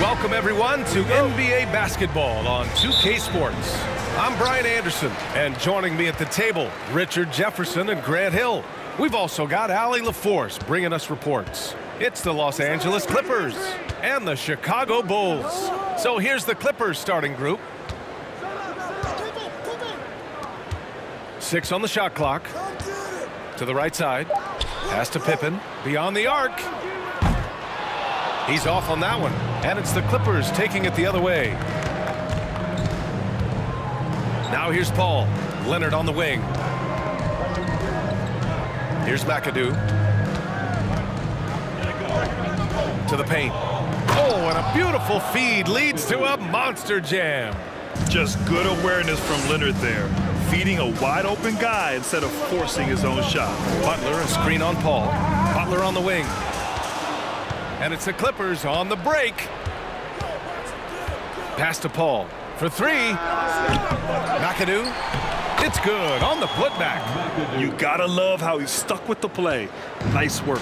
Welcome, everyone, to NBA basketball on 2K Sports. I'm Brian Anderson, and joining me at the table, Richard Jefferson and Grant Hill. We've also got Allie LaForce bringing us reports. It's the Los Angeles Clippers and the Chicago Bulls. So here's the Clippers starting group. 6 on the shot clock. To the right side. Pass to Pippen. Beyond the arc. He's off on that one. And it's the Clippers taking it the other way. Now here's Paul. Leonard on the wing. Here's McAdoo. To the paint. Oh, and a beautiful feed leads to a monster jam. Just good awareness from Leonard there. Feeding a wide-open guy instead of forcing his own shot. Butler, a screen on Paul. Butler on the wing. And it's the Clippers on the break. Pass to Paul for 3. McAdoo. It's good on the putback. You gotta love how he stuck with the play. Nice work.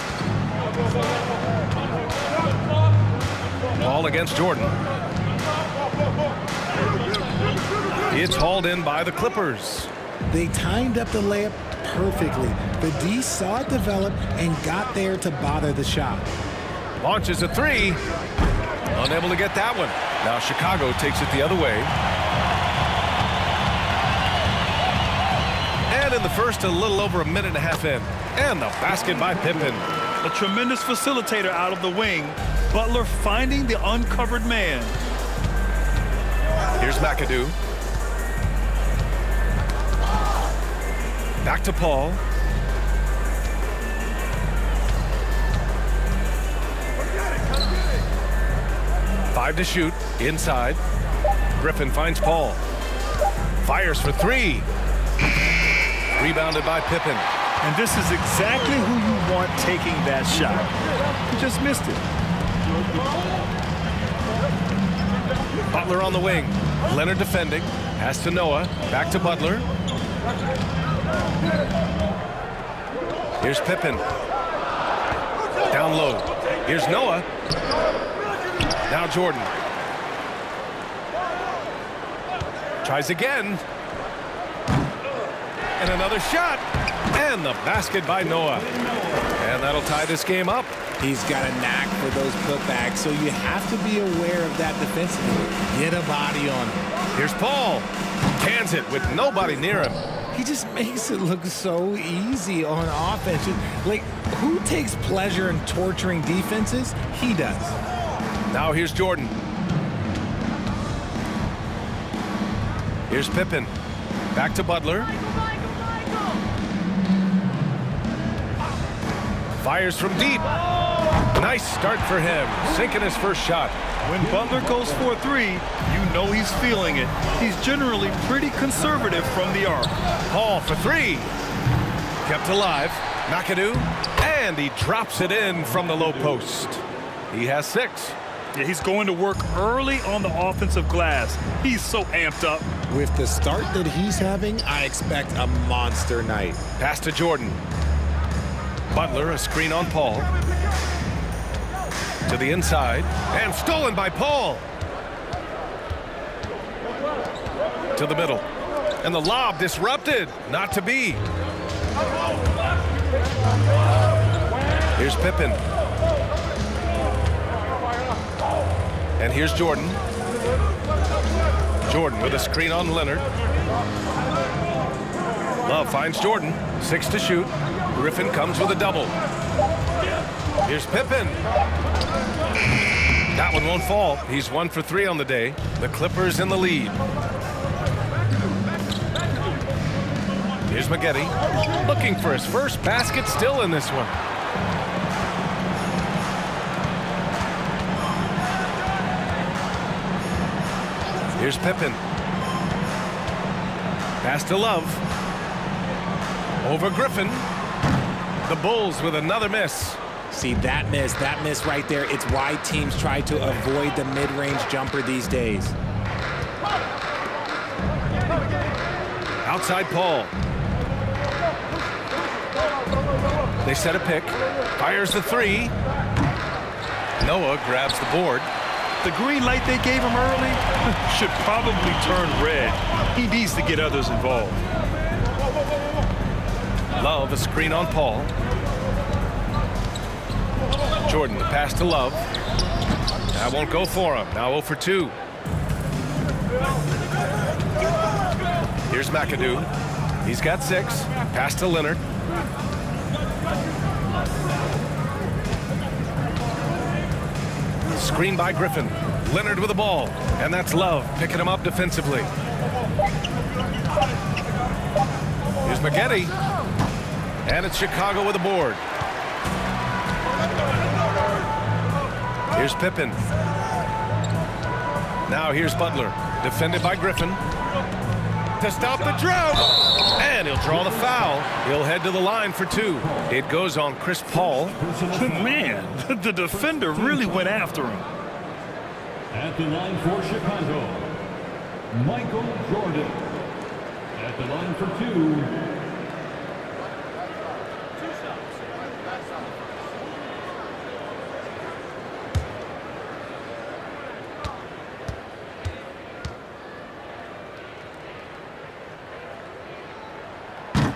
Ball against Jordan. It's hauled in by the Clippers. They timed up the layup perfectly. The D saw it develop and got there to bother the shot. Launches a 3. Unable to get that one. Now Chicago takes it the other way. And in the first, a little over a minute and a half in. And the basket by Pippen. A tremendous facilitator out of the wing. Butler finding the uncovered man. Here's McAdoo. Back to Paul. Five to shoot. Inside. Griffin finds Paul. Fires for 3. Rebounded by Pippen. And this is exactly who you want taking that shot. He just missed it. Butler on the wing. Leonard defending. Pass to Noah. Back to Butler. Here's Pippen. Down low. Here's Noah. Now Jordan. Tries again. And another shot. And the basket by Noah. And that'll tie this game up. He's got a knack for those putbacks, so you have to be aware of that defensively. Get a body on him. Here's Paul. Cans it with nobody near him. He just makes it look so easy on offense. Like, who takes pleasure in torturing defenses? He does. Now here's Jordan. Here's Pippen. Back to Butler. Fires from deep. Nice start for him. Sinking his first shot. When Butler goes for 3, you know he's feeling it. He's generally pretty conservative from the arc. Paul for 3. Kept alive. McAdoo. And he drops it in from the low post. He has 6. Yeah, he's going to work early on the offensive glass. He's so amped up. With the start that he's having, I expect a monster night. Pass to Jordan. Butler, a screen on Paul. To the inside. And stolen by Paul. To the middle. And the lob disrupted. Not to be. Here's Pippen. And here's Jordan. Jordan with a screen on Leonard. Love finds Jordan. 6 to shoot. Griffin comes with a double. Here's Pippen. That one won't fall. He's 1 for 3 on the day. The Clippers in the lead. Here's Maggette. Looking for his first basket still in this one. Here's Pippen. Pass to Love. Over Griffin. The Bulls with another miss. See, that miss right there, it's why teams try to avoid the mid-range jumper these days. Outside Paul. They set a pick. Fires the 3. Noah grabs the board. The green light they gave him early should probably turn red. He needs to get others involved. Love, a screen on Paul. Jordan, the pass to Love. That won't go for him. Now 0 for 2. Here's McAdoo. He's got 6. Pass to Leonard. Screen by Griffin. Leonard with the ball. And that's Love picking him up defensively. Here's Maggette. And it's Chicago with the board. Here's Pippen. Now here's Butler. Defended by Griffin. To stop the drought. And he'll draw the foul. He'll head to the line for 2. It goes on Chris Paul. Man, the defender really went after him. At the line for Chicago, Michael Jordan. At the line for 2.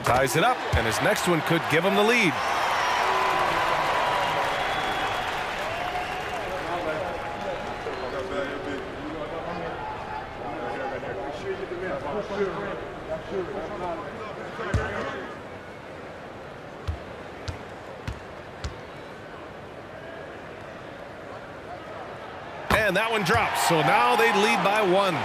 Ties it up, and his next one could give him the lead. And that one drops, so now they lead by 1.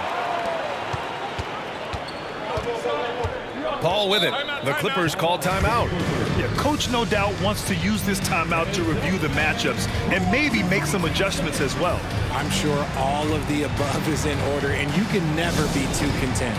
Paul with it. The Clippers call timeout. Yeah, coach no doubt wants to use this timeout to review the matchups and maybe make some adjustments as well. I'm sure all of the above is in order, and you can never be too content.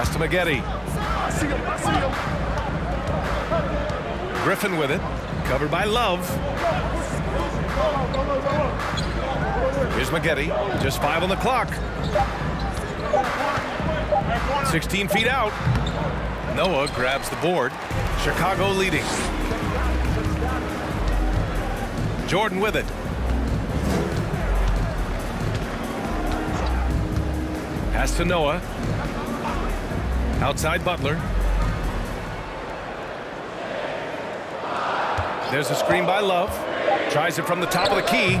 To Maggette. Griffin with it. Covered by Love. Here's Maggette. Just 5 on the clock. 16 feet out. Noah grabs the board. Chicago leading. Jordan with it. Pass to Noah. Outside Butler. There's a screen by Love. Tries it from the top of the key.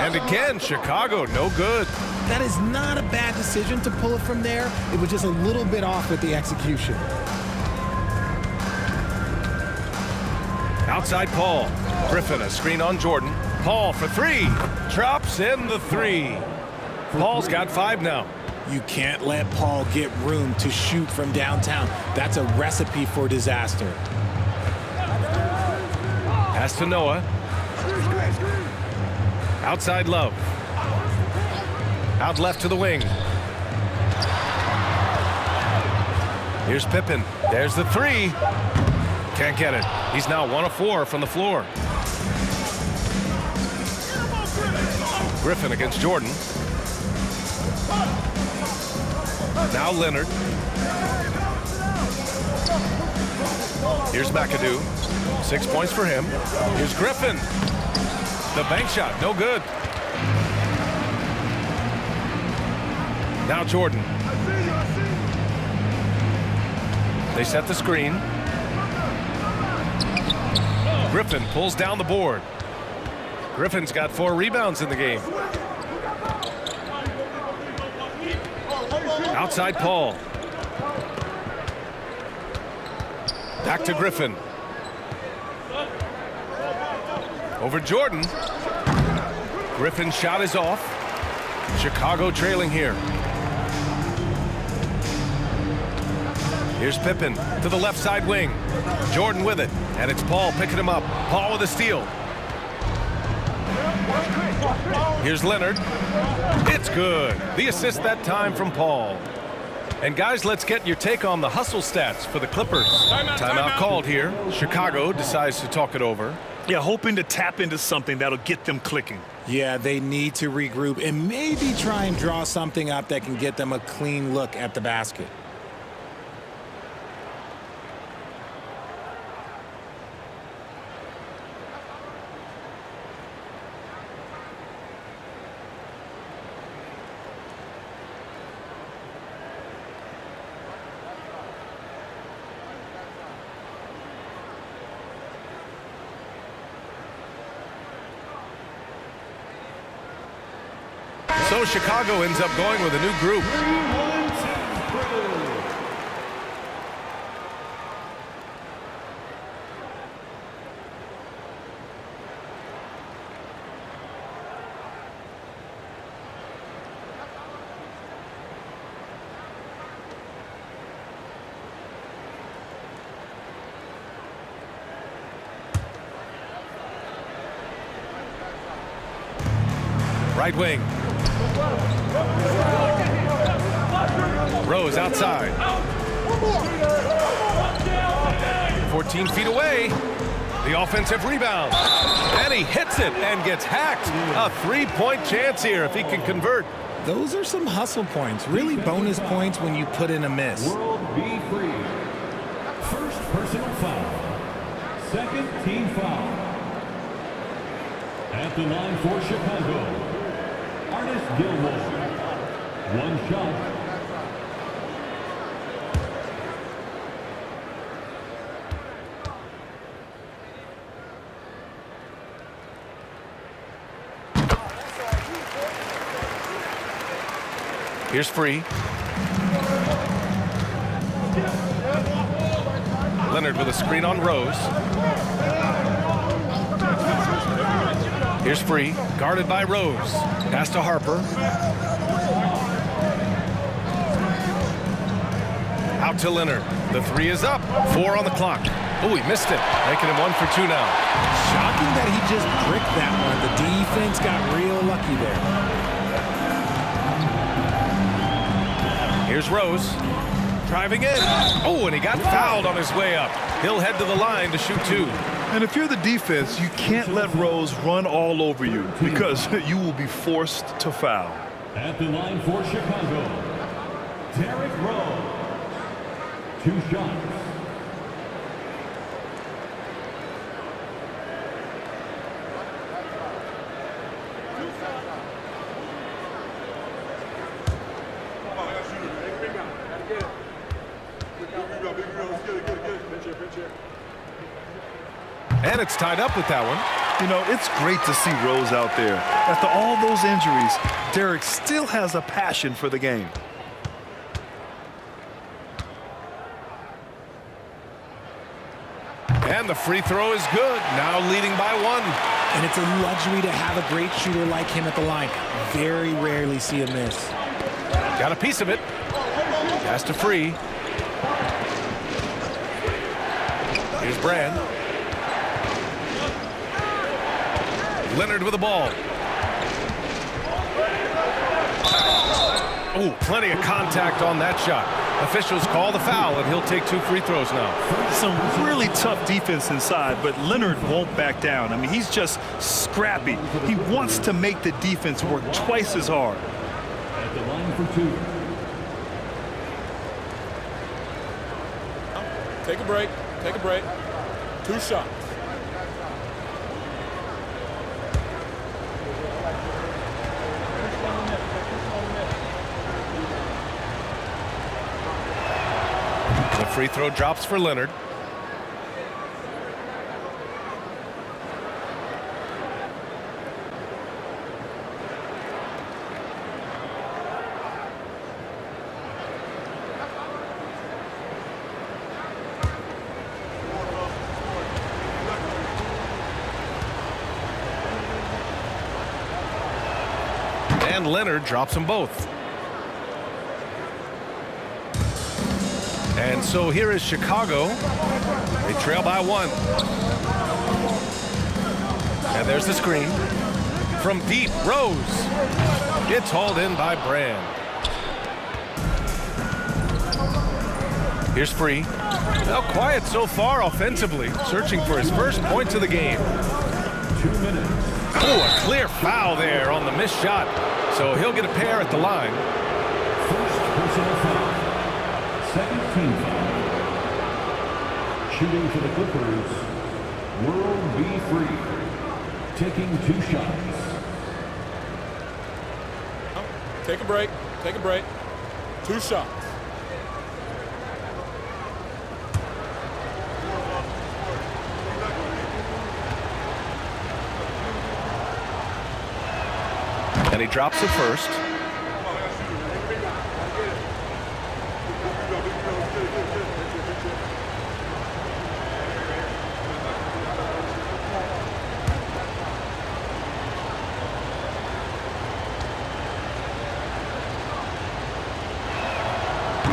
And again, Chicago, no good. That is not a bad decision to pull it from there. It was just a little bit off with the execution. Outside Paul. Griffin, a screen on Jordan. Paul for 3. Drops in the 3. Paul's got 5 now. You can't let Paul get room to shoot from downtown. That's a recipe for disaster. Pass to Noah. Outside Love. Out left to the wing. Here's Pippen. There's the 3. Can't get it. He's now 1 of 4 from the floor. Griffin against Jordan. Now Leonard. Here's McAdoo. 6 points for him. Here's Griffin. The bank shot, no good. Now Jordan. They set the screen. Griffin pulls down the board. Griffin's got 4 rebounds in the game. Outside Paul. Back to Griffin. Over Jordan. Griffin's shot is off. Chicago trailing here. Here's Pippen to the left side wing. Jordan with it, and it's Paul picking him up. Paul with a steal. Here's Leonard. It's good. The assist that time from Paul. And guys, let's get your take on the hustle stats for the Clippers. Timeout called here. Chicago decides to talk it over. Yeah, hoping to tap into something that'll get them clicking. Yeah, they need to regroup and maybe try and draw something up that can get them a clean look at the basket. So Chicago ends up going with a new group. Right wing. Rose outside. 14 feet away. The offensive rebound. And he hits it and gets hacked. A three-point chance here if he can convert. Those are some hustle points. Really bonus points when you put in a miss. World be free. First personal foul. Second team foul. At the line for Chicago, Artis Gilmore. One shot. Here's Free. Leonard with a screen on Rose. Here's Free, guarded by Rose. Pass to Harper. Out to Leonard. The three is up. 4 on the clock. Oh, he missed it. Making him 1 for 2 now. Shocking that he just bricked that one. The defense got real lucky there. Here's Rose. Driving in. Oh, and he got fouled on his way up. He'll head to the line to shoot 2. And if you're the defense, you can't let Rose run all over you because you will be forced to foul. At the line for Chicago, Derrick Rose. 2 shots. And it's tied up with that one. You know, it's great to see Rose out there. After all those injuries, Derrick still has a passion for the game. And the free throw is good. Now leading by 1. And it's a luxury to have a great shooter like him at the line. Very rarely see a miss. Got a piece of it. Pass to Free. Here's Brand. Leonard with the ball. Oh, plenty of contact on that shot. Officials call the foul, and he'll take 2 free throws now. Some really tough defense inside, but Leonard won't back down. I mean, he's just scrappy. He wants to make the defense work twice as hard. At the line for 2. Take a break. Take a break. 2 shots. The free throw drops for Leonard. And Leonard drops them both. And so here is Chicago. They trail by 1. And there's the screen. From deep, Rose. It's hauled in by Brand. Here's Free. Now quiet so far offensively, searching for his first points of the game. 2 minutes. Oh, a clear foul there on the missed shot. So he'll get a pair at the line. First personal foul. Second team foul. Shooting for the Clippers, World B. Free. Taking 2 shots. Take a break. Take a break. 2 shots. And he drops it first.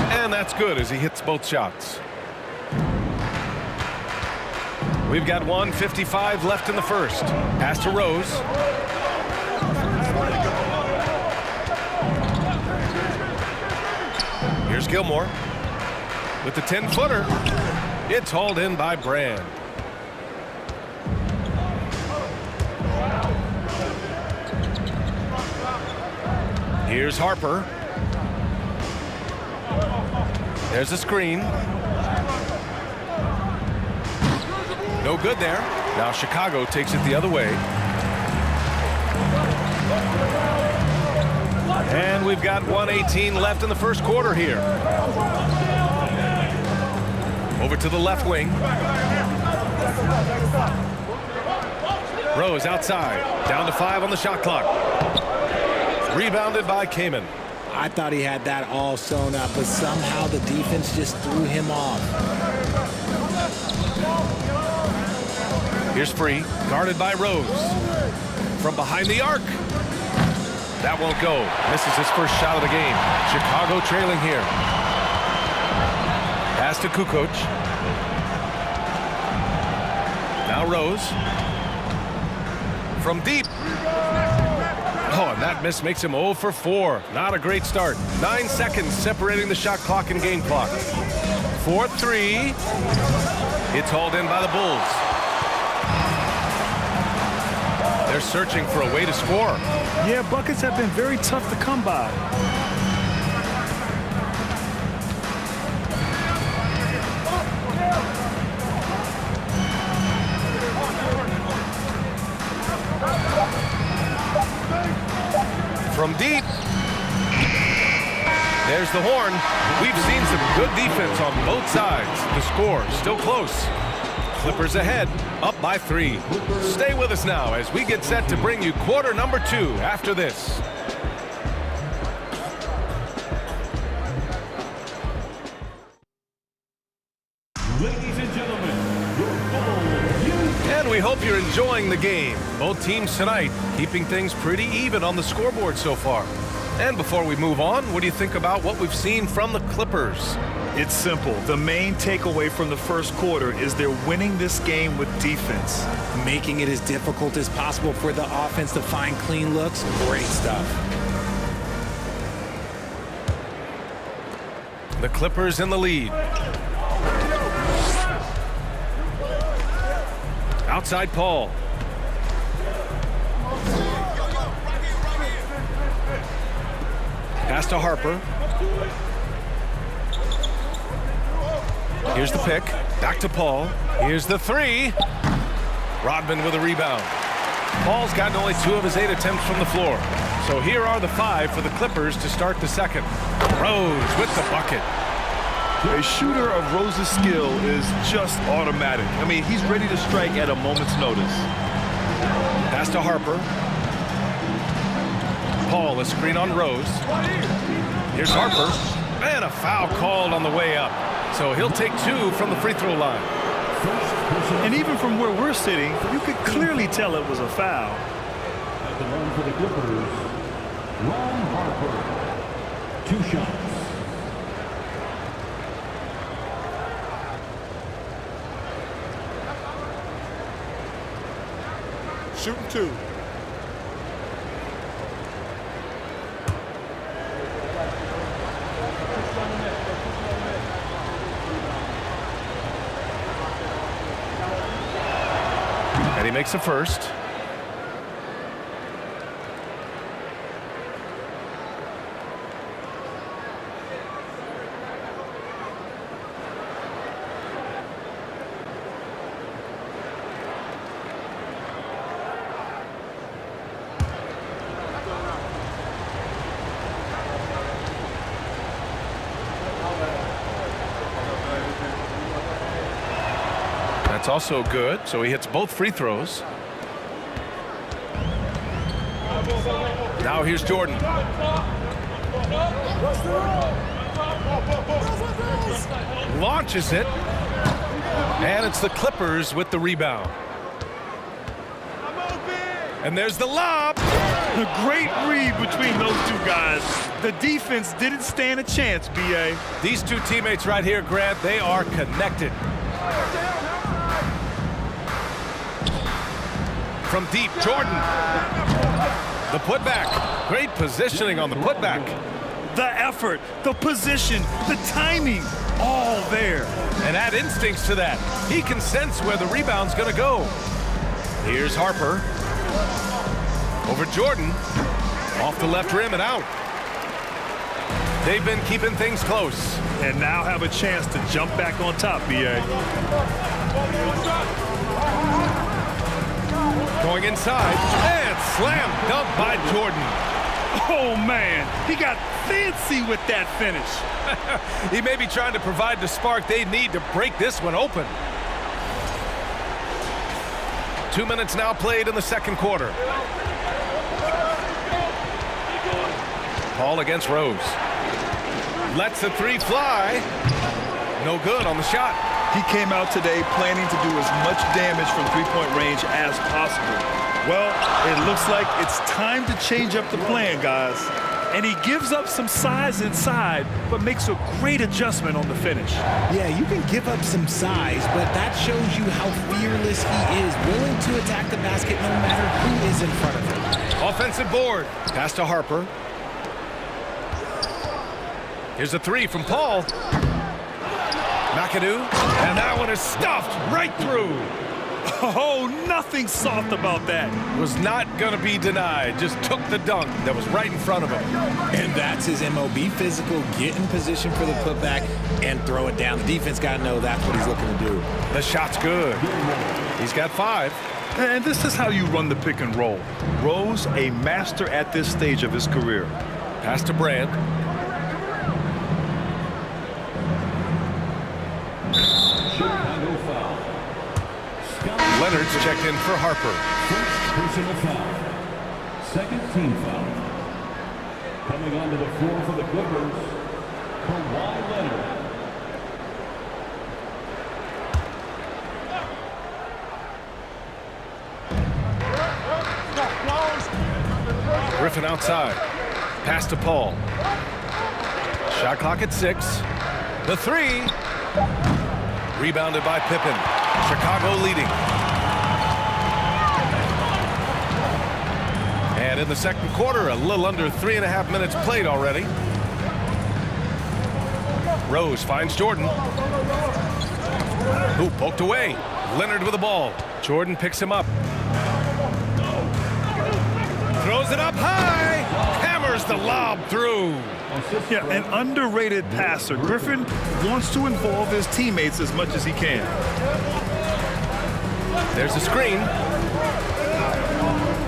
And that's good as he hits both shots. We've got 1:55 left in the first. Pass to Rose. Here's Gilmore with the 10-footer. It's hauled in by Brand. Here's Harper. There's a screen. No good there. Now Chicago takes it the other way. And we've got 1:18 left in the first quarter here. Over to the left wing. Rose outside. Down to 5 on the shot clock. Rebounded by Kaman. I thought he had that all sewn up, but somehow the defense just threw him off. Here's Free, guarded by Rose. From behind the arc. That won't go. Misses his first shot of the game. Chicago trailing here. Pass to Kukoc. Now Rose. From deep. Oh, and that miss makes him 0 for 4. Not a great start. 9 seconds separating the shot clock and game clock. 4-3. It's hauled in by the Bulls. They're searching for a way to score. Yeah, buckets have been very tough to come by. From deep. There's the horn. We've seen some good defense on both sides. The score still close. Clippers ahead, up by 3. Stay with us now as we get set to bring you quarter number 2 after this. Ladies and gentlemen, your Bulls. And we hope you're enjoying the game. Both teams tonight keeping things pretty even on the scoreboard so far. And before we move on, what do you think about what we've seen from the Clippers? It's simple. The main takeaway from the first quarter is they're winning this game with defense. Making it as difficult as possible for the offense to find clean looks. Great stuff. The Clippers in the lead. Outside Paul. Pass to Harper. Here's the pick. Back to Paul. Here's the 3. Rodman with a rebound. Paul's gotten only 2 of his 8 attempts from the floor. So here are the 5 for the Clippers to start the second. Rose with the bucket. A shooter of Rose's skill is just automatic. I mean, he's ready to strike at a moment's notice. Pass to Harper. Paul, a screen on Rose. Here's Harper. And a foul called on the way up. So he'll take 2 from the free throw line. And even from where we're sitting, you could clearly tell it was a foul. At the line for the Clippers, Ron Harper. 2 shots. Shooting 2. And he makes the first. That's also good, so he hits both free throws. Now here's Jordan. Launches it. And it's the Clippers with the rebound. And there's the lob. A great read between those two guys. The defense didn't stand a chance, B.A. These two teammates right here, Grant, they are connected. From deep, Jordan. The putback. Great positioning on the putback. The effort, the position, the timing, all there. And add instincts to that. He can sense where the rebound's going to go. Here's Harper. Over Jordan. Off the left rim and out. They've been keeping things close. And now have a chance to jump back on top, B.A. Going inside, and slam dunk by Jordan. Oh, man, he got fancy with that finish. He may be trying to provide the spark they need to break this one open. 2 minutes now played in the second quarter. Paul against Rose. Lets the three fly. No good on the shot. He came out today planning to do as much damage from three-point range as possible. Well, it looks like it's time to change up the plan, guys. And he gives up some size inside, but makes a great adjustment on the finish. Yeah, you can give up some size, but that shows you how fearless he is, willing to attack the basket no matter who is in front of him. Offensive board. Pass to Harper. Here's a three from Paul. McAdoo, and that one is stuffed right through. Oh, nothing soft about that. Was not going to be denied. Just took the dunk that was right in front of him. And that's his MOB, physical, get in position for the putback and throw it down. The defense got to know that's what he's looking to do. The shot's good. He's got 5. And this is how you run the pick and roll. Rose, a master at this stage of his career. Pass to Brand. Chicago foul. Leonard's checked in for Harper. First personal foul. Second team foul. Coming onto the floor for the Clippers, Kawhi Leonard. Griffin outside. Pass to Paul. Shot clock at 6. The three. Rebounded by Pippen. Chicago leading. And in the second quarter, a little under 3.5 minutes played already. Rose finds Jordan. Who poked away. Leonard with the ball. Jordan picks him up. Throws it up high. Hammers the lob through. Yeah, an underrated passer. Griffin wants to involve his teammates as much as he can. There's a screen.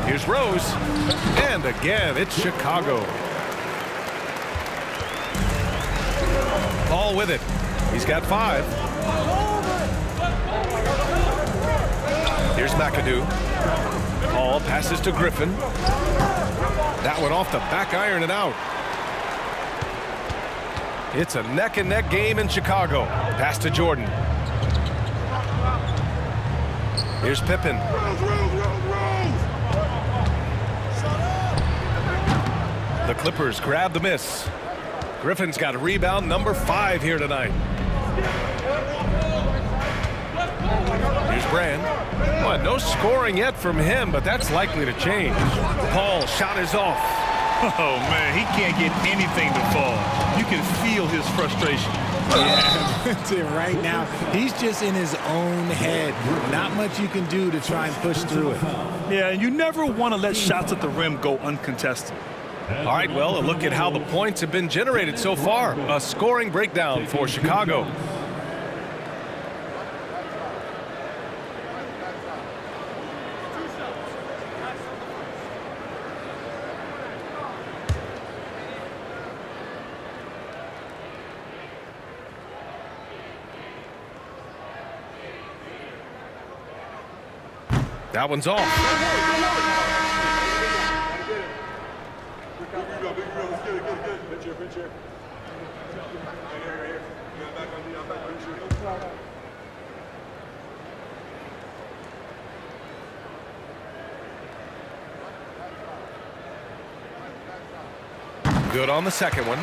Here's Rose. And again, it's Chicago. Paul with it. He's got 5. Here's McAdoo. Paul passes to Griffin. That one off the back iron and out. It's a neck-and-neck game in Chicago. Pass to Jordan. Here's Pippen. Clippers grab the miss. Griffin's got a rebound number 5 here tonight. Here's Brand. Well, no scoring yet from him, but that's likely to change. Paul shot is off. Oh, man, he can't get anything to fall. You can feel his frustration. Yeah, right now, he's just in his own head. Not much you can do to try and push through it. Yeah, and you never want to let shots at the rim go uncontested. All right, well, a look at how the points have been generated so far. A scoring breakdown for Chicago. That one's off. Good on the second one.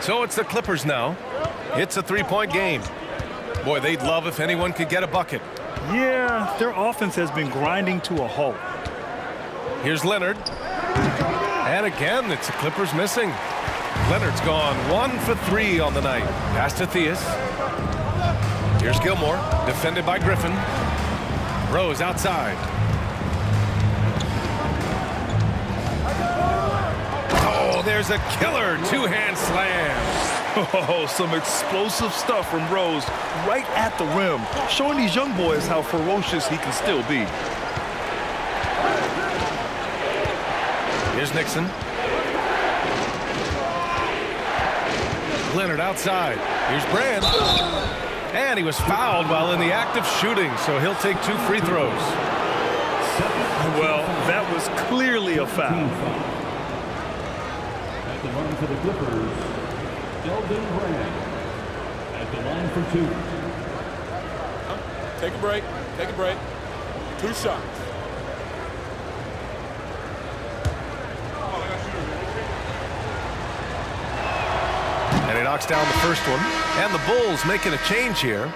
So it's the Clippers now. It's a 3-point game. Boy, they'd love if anyone could get a bucket. Yeah, their offense has been grinding to a halt. Here's Leonard. And again, it's the Clippers missing. Leonard's gone 1 for 3 on the night. Pass to Theus. Here's Gilmore, defended by Griffin. Rose outside. Oh, there's a killer two-hand slam. Oh, some explosive stuff from Rose right at the rim, showing these young boys how ferocious he can still be. Here's Nixon. Leonard outside. Here's Brand. And he was fouled while in the act of shooting, so he'll take 2 free throws. Well, that was clearly a foul. At the line for the Clippers, Elton Brand. At the line for 2. Take a break. Take a break. 2 shots. And he knocks down the first one. And the Bulls making a change here.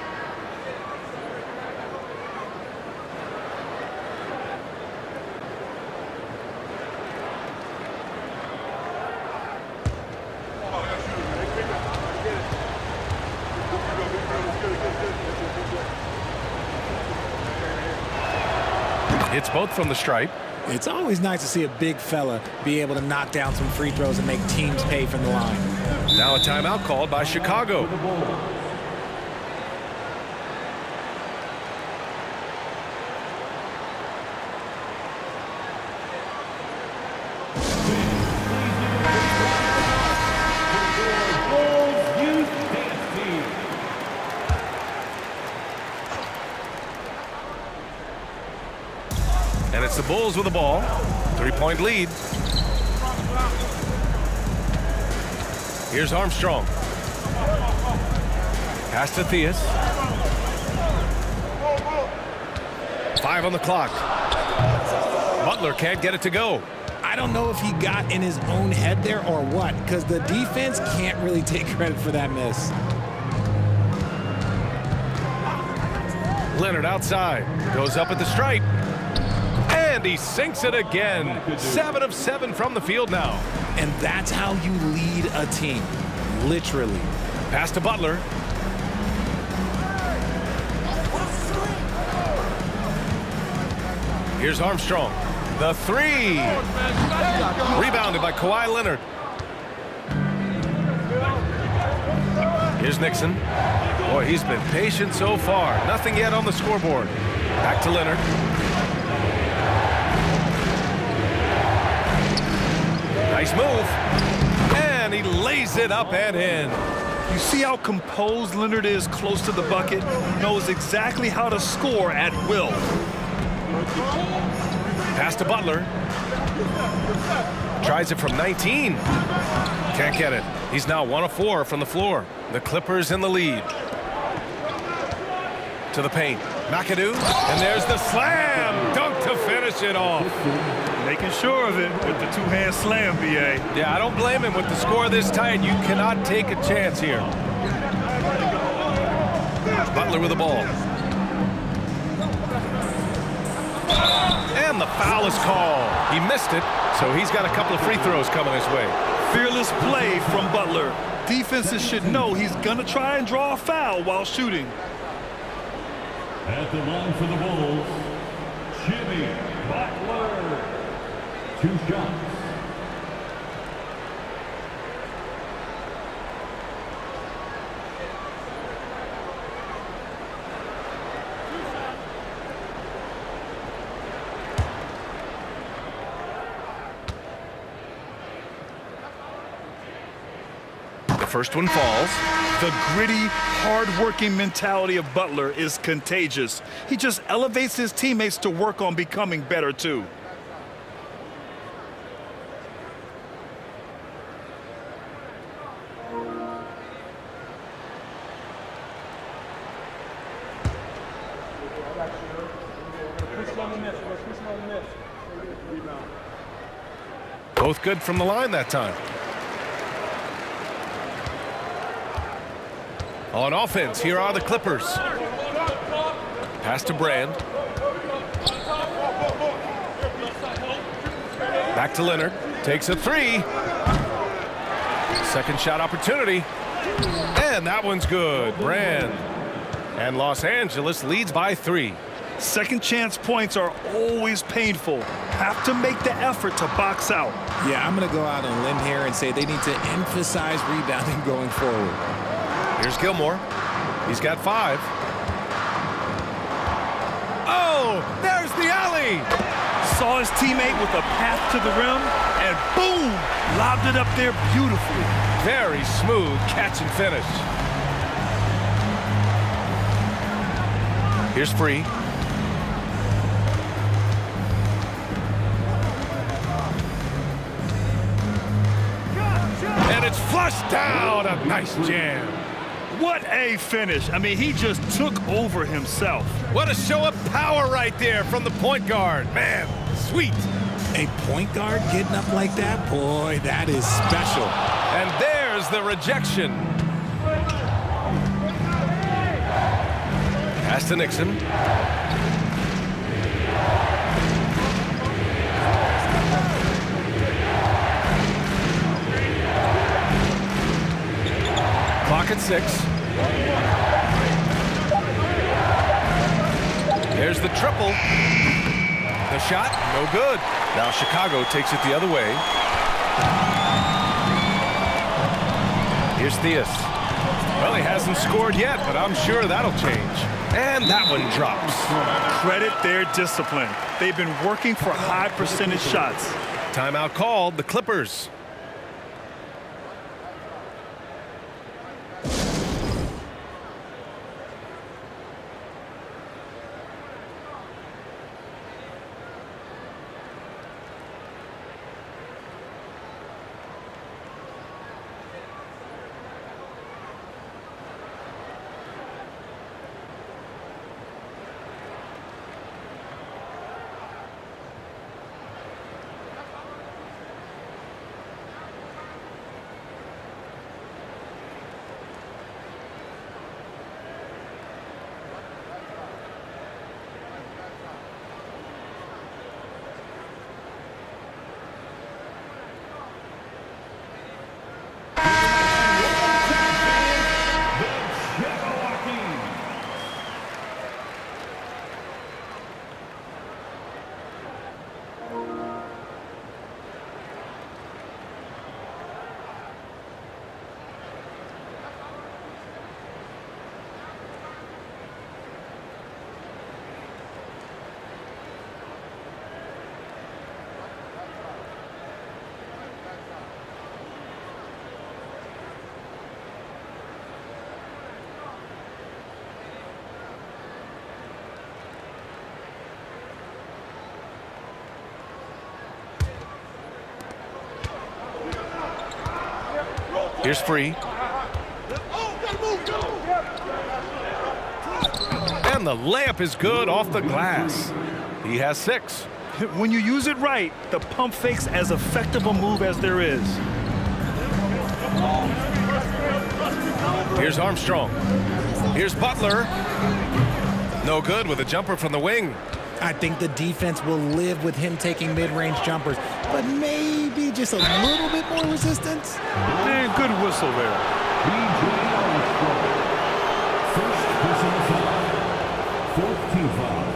It's both from the stripe. It's always nice to see a big fella be able to knock down some free throws and make teams pay from the line. Now a timeout called by Chicago. And it's the Bulls with the ball. 3-point lead. Here's Armstrong. Pass to Theus. 5 on the clock. Butler can't get it to go. I don't know if he got in his own head there or what, because the defense can't really take credit for that miss. Leonard outside. Goes up at the stripe. And he sinks it again. 7 of 7 from the field now. And that's how you lead a team, literally. Pass to Butler. Here's Armstrong. The 3. Rebounded by Kawhi Leonard. Here's Nixon. Boy, he's been patient so far. Nothing yet on the scoreboard. Back to Leonard. Nice move. And he lays it up and in. You see how composed Leonard is close to the bucket? Knows exactly how to score at will. Pass to Butler. Tries it from 19. Can't get it. He's now 1 of 4 from the floor. The Clippers in the lead. To the paint. McAdoo. And there's the slam. Dunk to finish finish it off. Making sure of it with the two-hand slam, B.A. Yeah, I don't blame him. With the score this tight, you cannot take a chance here. Butler with the ball. And the foul is called. He missed it, so he's got a couple of free throws coming his way. Fearless play from Butler. Defenses should know he's gonna try and draw a foul while shooting. At the line for the Bulls, Jimmy Butler. 2 shots. The first one falls. The gritty, hard-working mentality of Butler is contagious. He just elevates his teammates to work on becoming better, too. Both good from the line that time. On offense, here are the Clippers. Pass to Brand. Back to Leonard. Takes a 3. Second shot opportunity. And that one's good. Brand. And Los Angeles leads by 3. Second chance points are always painful. Have to make the effort to box out. Yeah, I'm going to go out on a limb here and say they need to emphasize rebounding going forward. Here's Gilmore. He's got 5. Oh, there's the alley. Saw his teammate with a path to the rim, and boom, lobbed it up there beautifully. Very smooth catch and finish. Here's Free. And it's flushed down. A nice jam. What a finish. I mean, he just took over himself. What a show of power right there from the point guard. Man, sweet. A point guard getting up like that? Boy, that is special. And there's the rejection. Pass to Nixon. Clock at 6. There's the triple. The shot, no good. Now Chicago takes it the other way. Here's Theus. Well, he hasn't scored yet, but I'm sure that'll change. And that one drops. Credit their discipline. They've been working for high percentage shots. Timeout called, the Clippers. Here's Free. And the layup is good off the glass. He has 6. When you use it right, the pump fake's as effective a move as there is. Here's Armstrong. Here's Butler. No good with a jumper from the wing. I think the defense will live with him taking mid-range jumpers, but maybe just a little bit more resistance. Man, good whistle there. B.J. Armstrong. First personal foul. Fourth team foul.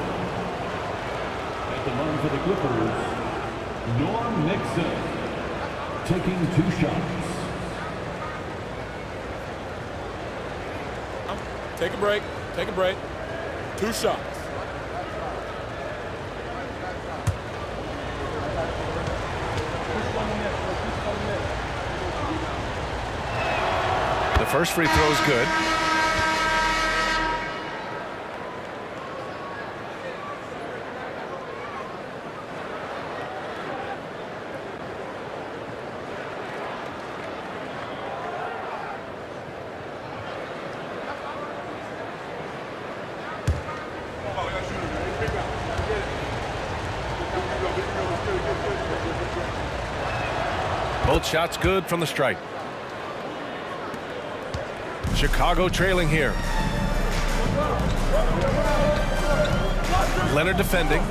At the line for the Clippers, Norm Nixon. Taking 2 shots. Take a break. Take a break. 2 shots. The first free throw is good. Both shots good from the stripe. Chicago trailing here. Leonard defending.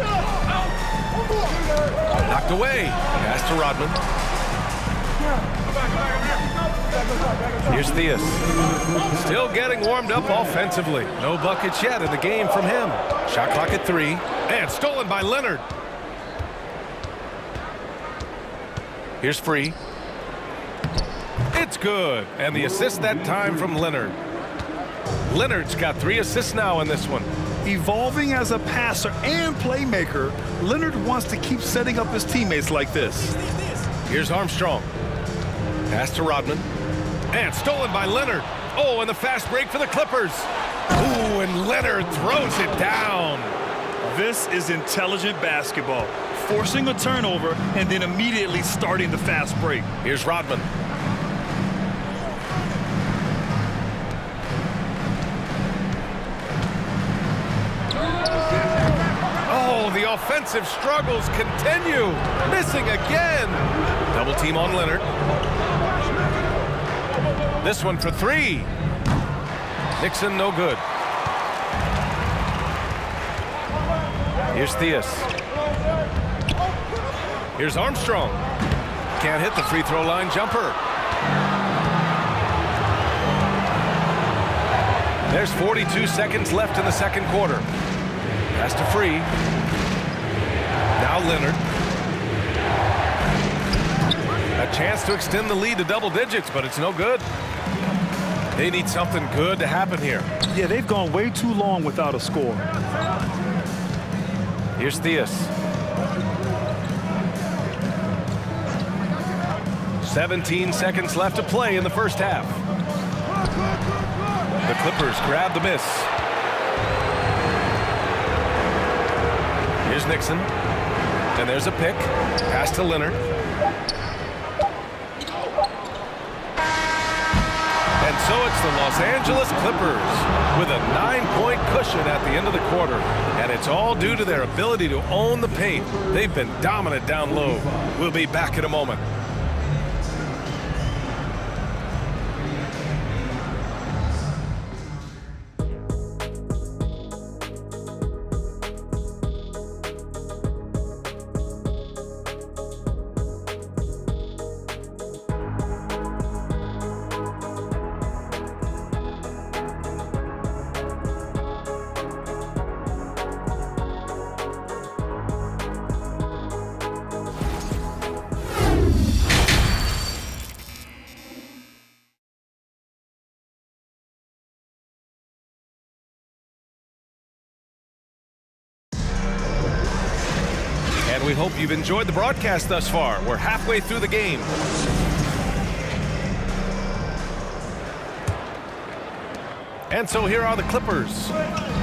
Knocked away. Pass to Rodman. Here's Theus. Still getting warmed up offensively. No buckets yet in the game from him. Shot clock at 3. And stolen by Leonard. Here's Free. It's good. And the assist that time from Leonard. Leonard's got 3 assists now in this one. Evolving as a passer and playmaker, Leonard wants to keep setting up his teammates like this. Here's Armstrong. Pass to Rodman. And stolen by Leonard. Oh, and the fast break for the Clippers. Ooh, and Leonard throws it down. This is intelligent basketball. Forcing a turnover and then immediately starting the fast break. Here's Rodman. The offensive struggles continue. Missing again. Double team on Leonard. This one for 3. Nixon no good. Here's Theus. Here's Armstrong. Can't hit the free throw line jumper. There's 42 seconds left in the second quarter. Pass to Free. Now Leonard. A chance to extend the lead to double digits, but it's no good. They need something good to happen here. Yeah, they've gone way too long without a score. Here's Theus. 17 seconds left to play in the first half. The Clippers grab the miss. Here's Nixon. And there's a pick. Pass to Leonard. And so it's the Los Angeles Clippers with a 9-point cushion at the end of the quarter. And it's all due to their ability to own the paint. They've been dominant down low. We'll be back in a moment. And we hope you've enjoyed the broadcast thus far. We're halfway through the game. And so here are the Clippers.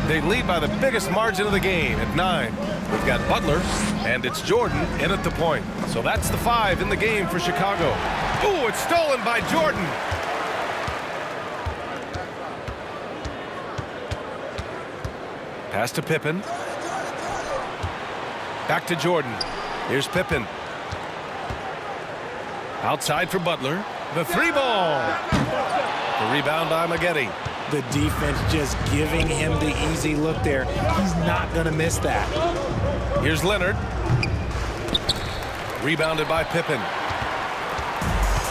They lead by the biggest margin of the game at 9. We've got Butler, and it's Jordan in at the point. So that's the 5 in the game for Chicago. Ooh, it's stolen by Jordan. Pass to Pippen. Back to Jordan. Here's Pippen. Outside for Butler. The three ball. The rebound by Maggette. The defense just giving him the easy look there. He's not going to miss that. Here's Leonard. Rebounded by Pippen.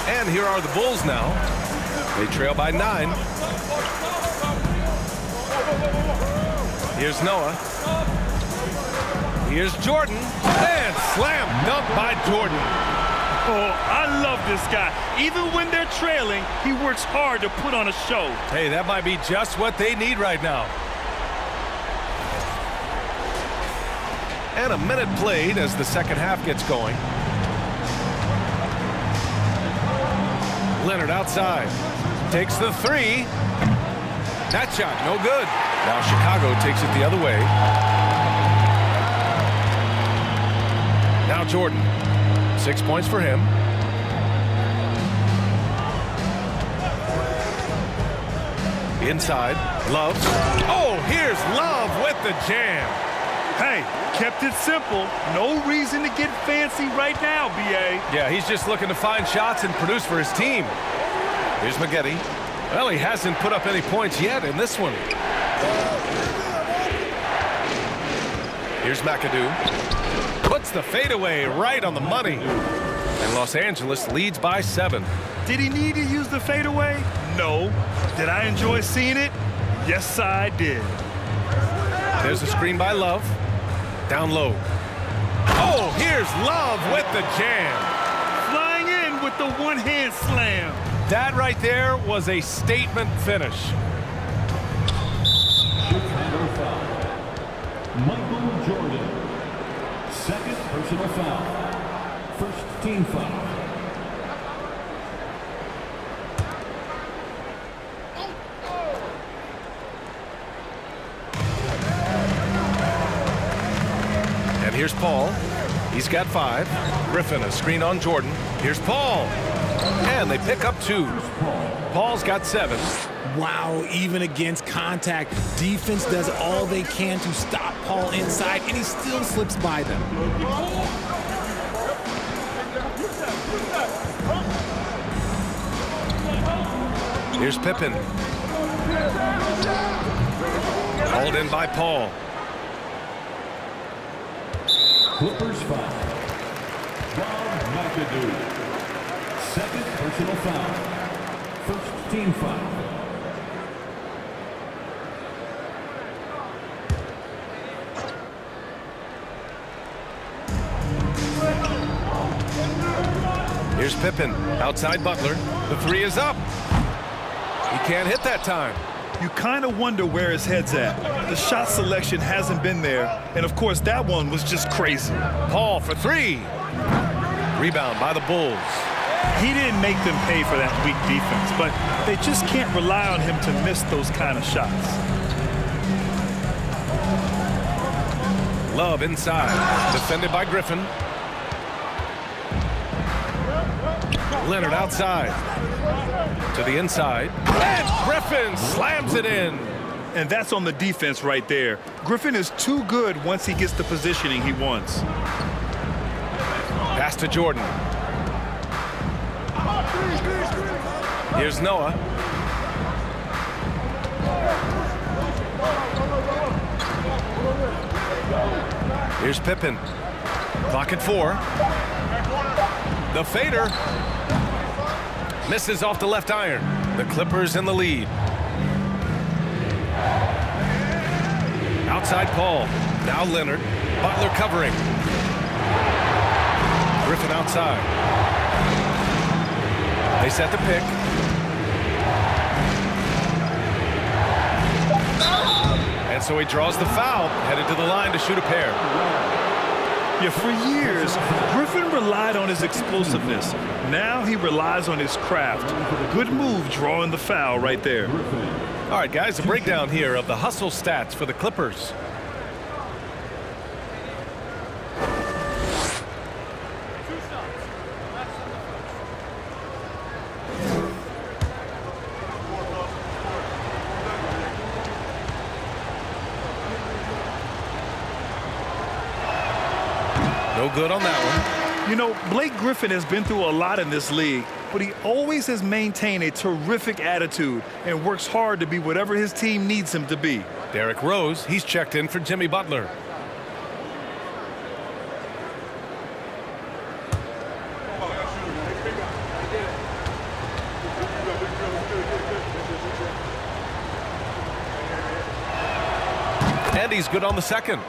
And here are the Bulls now. They trail by 9. Here's Noah. Here's Jordan. And slam dunk by Jordan. Oh, I love this guy. Even when they're trailing, he works hard to put on a show. Hey, that might be just what they need right now. And a minute played as the second half gets going. Leonard outside. Takes the three. That shot, no good. Now Chicago takes it the other way. Now Jordan. 6 points for him. Inside. Love. Oh, here's Love with the jam. Hey, kept it simple. No reason to get fancy right now, B.A. Yeah, he's just looking to find shots and produce for his team. Here's Maggette. Well, he hasn't put up any points yet in this one. Here's McAdoo. Puts the fadeaway right on the money. And Los Angeles leads by 7. Did he need to use the fadeaway? No. Did I enjoy seeing it? Yes, I did. There's a screen by Love. Down low. Oh, here's Love with the jam. Flying in with the one-hand slam. That right there was a statement finish. Chicago foul. Michael Jordan. Second personal foul. First team foul. And here's Paul. He's got 5. Griffin, a screen on Jordan. Here's Paul. And they pick up 2. Paul's got 7. Wow, even against contact, defense does all they can to stop Paul inside, and he still slips by them. Here's Pippen. Hauled in by Paul. Clippers foul. Bob McAdoo. Second personal foul. First team foul. Here's Pippen. Outside Butler. The 3 is up. He can't hit that time. You kind of wonder where his head's at. The shot selection hasn't been there, and of course that one was just crazy. Paul for 3. Rebound by the Bulls. He didn't make them pay for that weak defense, but they just can't rely on him to miss those kind of shots. Love inside. Defended by Griffin. Leonard outside. To the inside. And Griffin slams it in. And that's on the defense right there. Griffin is too good once he gets the positioning he wants. Pass to Jordan. Here's Noah. Here's Pippen. Clock at 4. The fader. Misses off the left iron. The Clippers in the lead. Outside Paul. Now Leonard. Butler covering. Griffin outside. They set the pick. And so he draws the foul, headed to the line to shoot a pair. Yeah, for years, Griffin relied on his explosiveness. Now he relies on his craft. Good move drawing the foul right there. All right, guys, a breakdown here of the hustle stats for the Clippers. No good on that one. You know, Blake Griffin has been through a lot in this league, but he always has maintained a terrific attitude and works hard to be whatever his team needs him to be. Derrick Rose, he's checked in for Jimmy Butler. And he's good on the second.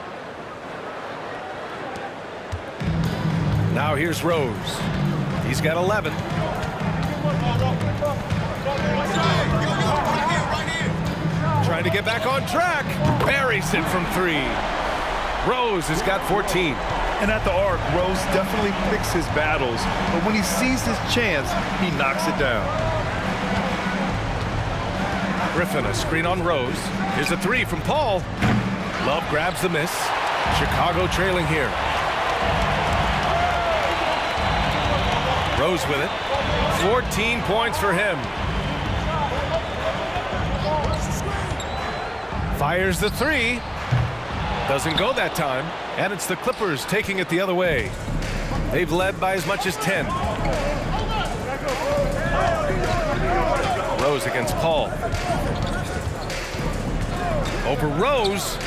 Now here's Rose. He's got 11. Trying to get back on track. Buries it from 3. Rose has got 14. And at the arc, Rose definitely picks his battles, but when he sees his chance, he knocks it down. Griffin, a screen on Rose. Here's a 3 from Paul. Love grabs the miss. Chicago trailing here. Rose with it. 14 points for him. Fires the 3. Doesn't go that time. And it's the Clippers taking it the other way. They've led by as much as 10. Rose against Paul. Over Rose.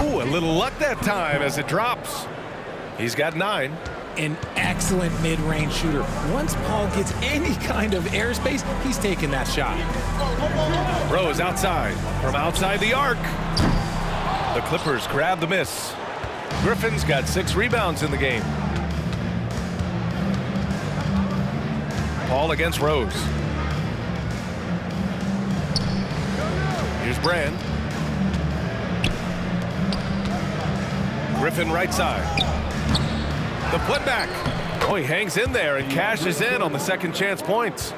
Ooh, a little luck that time as it drops. He's got 9. An excellent mid-range shooter. Once Paul gets any kind of airspace, he's taking that shot. Rose outside. From outside the arc. The Clippers grab the miss. Griffin's got 6 rebounds in the game. Paul against Rose. Here's Brand. Griffin right side. The putback. Oh, he hangs in there and cashes in on the second chance points.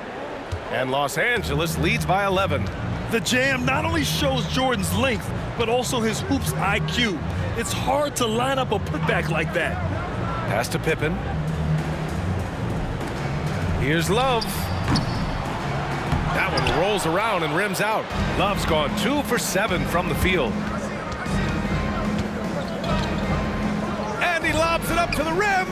And Los Angeles leads by 11. The jam not only shows Jordan's length, but also his hoops IQ. It's hard to line up a putback like that. Pass to Pippen. Here's Love. That one rolls around and rims out. Love's gone 2 for 7 from the field. And he lobs it up to the rim.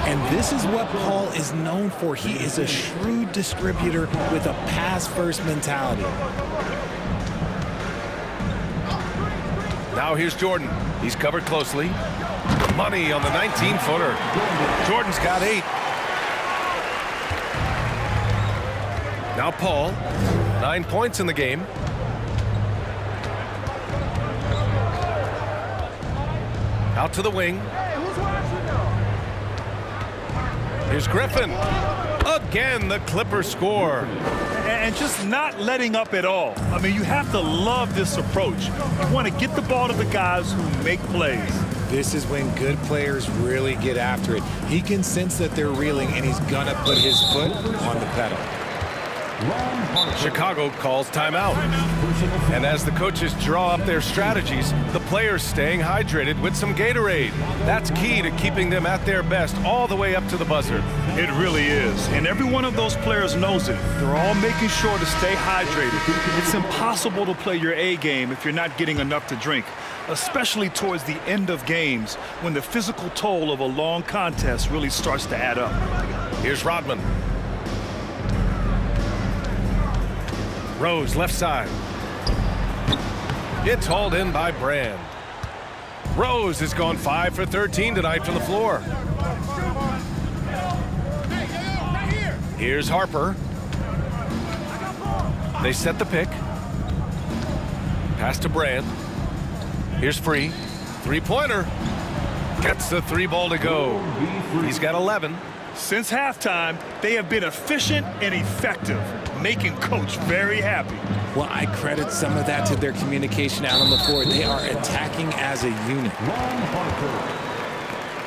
And this is what Paul is known for. He is a shrewd distributor with a pass-first mentality. Now here's Jordan. He's covered closely. Money on the 19-footer. Jordan's got 8. Now Paul. 9 points in the game. Out to the wing. Here's Griffin. Again, the Clippers score. And just not letting up at all. I mean, you have to love this approach. You want to get the ball to the guys who make plays. This is when good players really get after it. He can sense that they're reeling, and he's gonna put his foot on the pedal. Chicago calls timeout. And as the coaches draw up their strategies, the players staying hydrated with some Gatorade. That's key to keeping them at their best all the way up to the buzzer. It really is. And every one of those players knows it. They're all making sure to stay hydrated. It's impossible to play your A game if you're not getting enough to drink, especially towards the end of games when the physical toll of a long contest really starts to add up. Here's Rodman. Rose left side. It's hauled in by Brand. Rose has gone 5 for 13 tonight from the floor. Here's Harper. They set the pick. Pass to Brand. Here's Free. Three-pointer. Gets the 3 ball to go. He's got 11. Since halftime, they have been efficient and effective, making Coach very happy. Well, I credit some of that to their communication out on the floor. They are attacking as a unit. Ron Harper.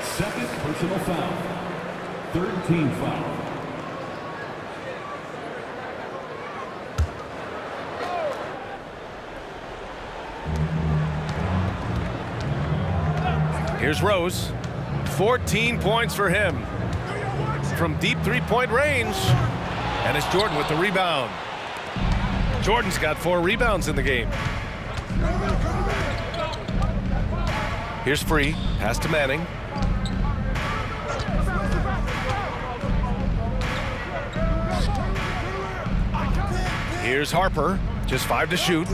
Second personal foul. Third team foul. Here's Rose. 14 points for him from deep three-point range. And it's Jordan with the rebound. Jordan's got 4 rebounds in the game. Here's Free. Pass to Manning. Here's Harper, just 5 to shoot.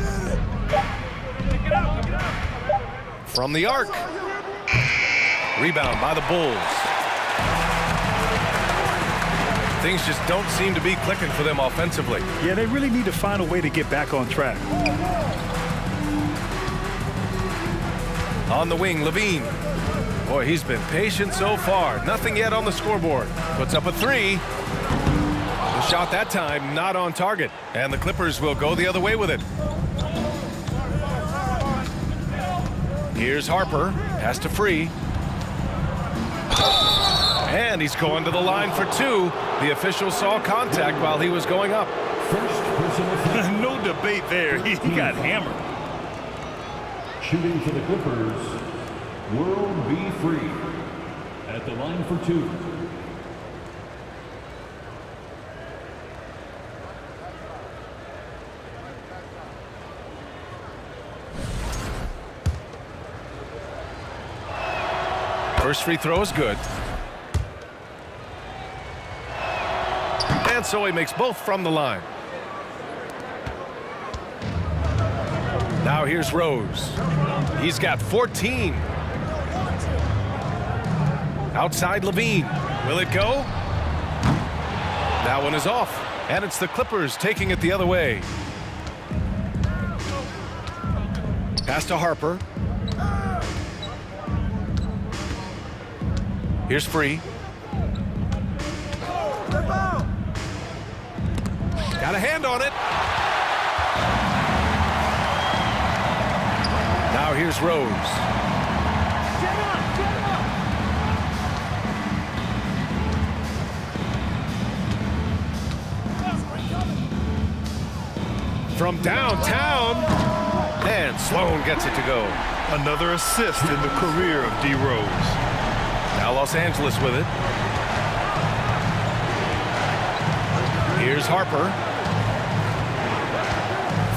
From the arc. Rebound by the Bulls. Things just don't seem to be clicking for them offensively. Yeah, they really need to find a way to get back on track. On the wing, Levine. Boy, he's been patient so far. Nothing yet on the scoreboard. Puts up a 3. The shot that time not on target. And the Clippers will go the other way with it. Here's Harper. Has to Free. And he's going to the line for 2. The official saw contact while he was going up. No debate there. He got hammered. Shooting for the Clippers, World B. Free. At the line for 2. First free throw is good. And so he makes both from the line. Now here's Rose. He's got 14. Outside Levine. Will it go? That one is off. And it's the Clippers taking it the other way. Pass to Harper. Here's Free. Got a hand on it. Now here's Rose. From downtown. And Sloan gets it to go. Another assist in the career of D. Rose. Now Los Angeles with it. Here's Harper.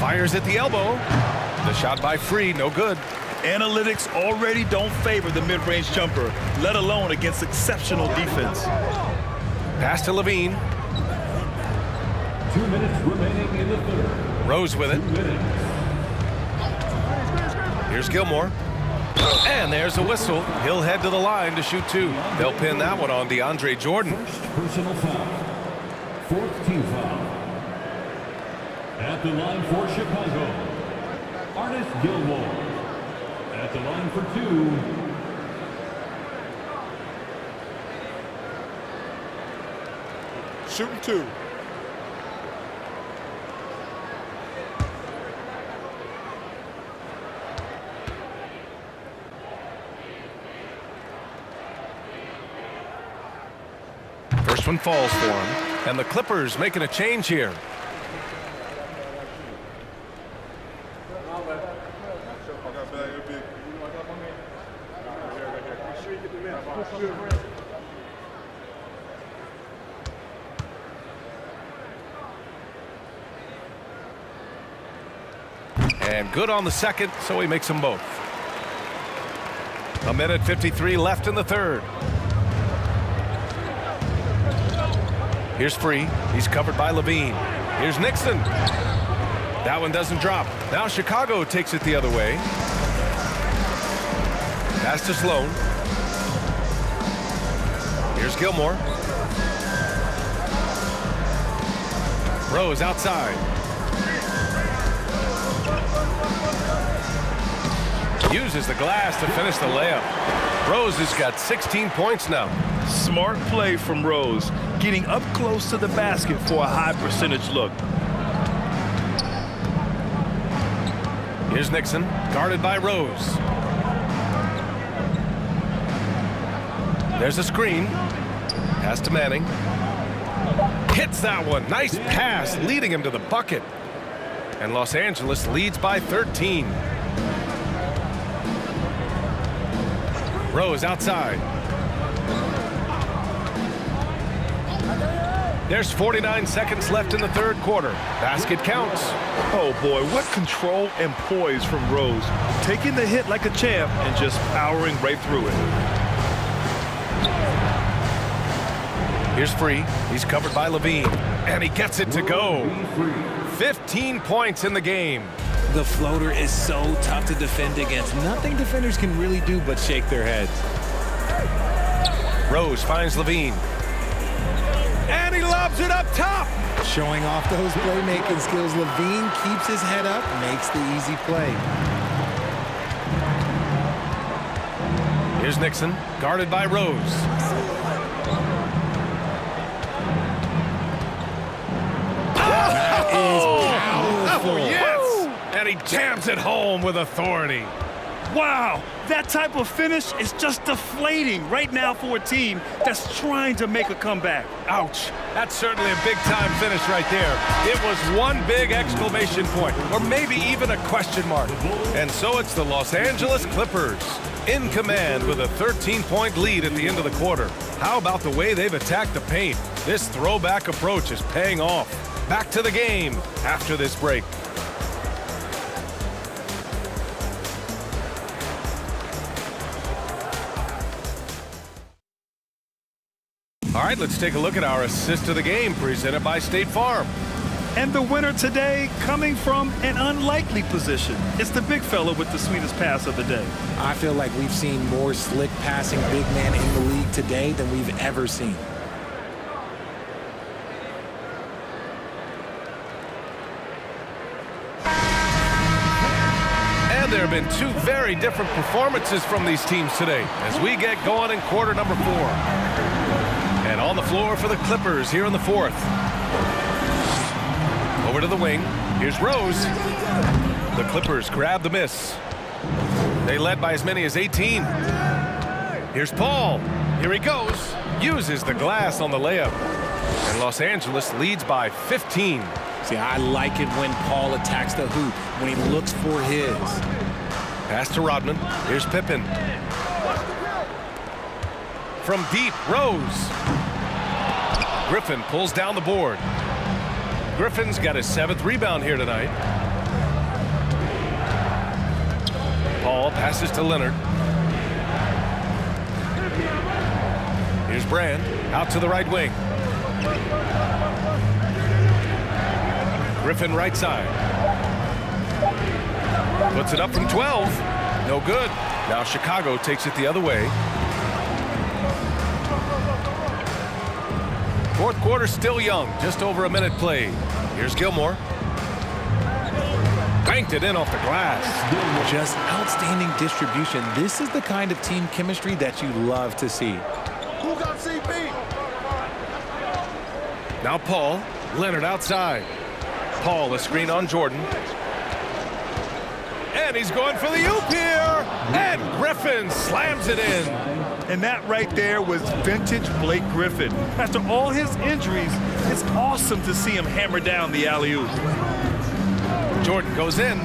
Fires at the elbow. The shot by Free, no good. Analytics already don't favor the mid-range jumper, let alone against exceptional defense. Pass to Levine. 2 minutes remaining in the third. Rose with it. 2 minutes. Here's Gilmore. And there's a whistle. He'll head to the line to shoot 2. They'll pin that one on DeAndre Jordan. First personal foul. 4th team foul. At the line for Chicago, Ernest Gilmore. At the line for 2. Shooting 2. First one falls for him. And the Clippers making a change here. And good on the second, so he makes them both. 1:53 left in the third. Here's Free. He's covered by Levine. Here's Nixon. That one doesn't drop. Now Chicago takes it the other way. Pass to Sloan. Here's Gilmore. Rose outside. Uses the glass to finish the layup. Rose has got 16 points now. Smart play from Rose, getting up close to the basket for a high percentage look. Here's Nixon, guarded by Rose. There's a screen. Pass to Manning. Hits that one. Nice pass, leading him to the bucket. And Los Angeles leads by 13. Rose outside. There's 49 seconds left in the third quarter. Basket counts. Oh boy, what control and poise from Rose. Taking the hit like a champ and just powering right through it. Here's Free. He's covered by Levine. And he gets it to go. 15 points in the game. The floater is so tough to defend against. Nothing defenders can really do but shake their heads. Rose finds Levine. And he lobs it up top. Showing off those playmaking skills, Levine keeps his head up, makes the easy play. Here's Nixon, guarded by Rose. That is powerful. Yes! And he jams it home with authority. Wow, that type of finish is just deflating right now for a team that's trying to make a comeback. Ouch. That's certainly a big-time finish right there. It was one big exclamation point, or maybe even a question mark. And so it's the Los Angeles Clippers in command with a 13-point lead at the end of the quarter. How about the way they've attacked the paint? This throwback approach is paying off. Back to the game after this break. All right, let's take a look at our assist of the game presented by State Farm. And the winner today coming from an unlikely position. It's the big fella with the sweetest pass of the day. I feel like we've seen more slick passing big men in the league today than we've ever seen. And there have been two very different performances from these teams today as we get going in quarter number 4. And on the floor for the Clippers here in the 4th. Over to the wing. Here's Rose. The Clippers grab the miss. They led by as many as 18. Here's Paul. Here he goes. Uses the glass on the layup. And Los Angeles leads by 15. See, I like it when Paul attacks the hoop, when he looks for his. Pass to Rodman. Here's Pippen. From deep, Rose. Griffin pulls down the board. Griffin's got his 7th rebound here tonight. Paul passes to Leonard. Here's Brand out to the right wing. Griffin right side. Puts it up from 12. No good. Now Chicago takes it the other way. 4th quarter still young. Just over a minute played. Here's Gilmore. Banked it in off the glass. Just outstanding distribution. This is the kind of team chemistry that you love to see. Who got CP? Now Paul. Leonard outside. Paul, a screen on Jordan. And he's going for the oop here. And Griffin slams it in. And that right there was vintage Blake Griffin. After all his injuries, it's awesome to see him hammer down the alley-oop. Jordan goes in.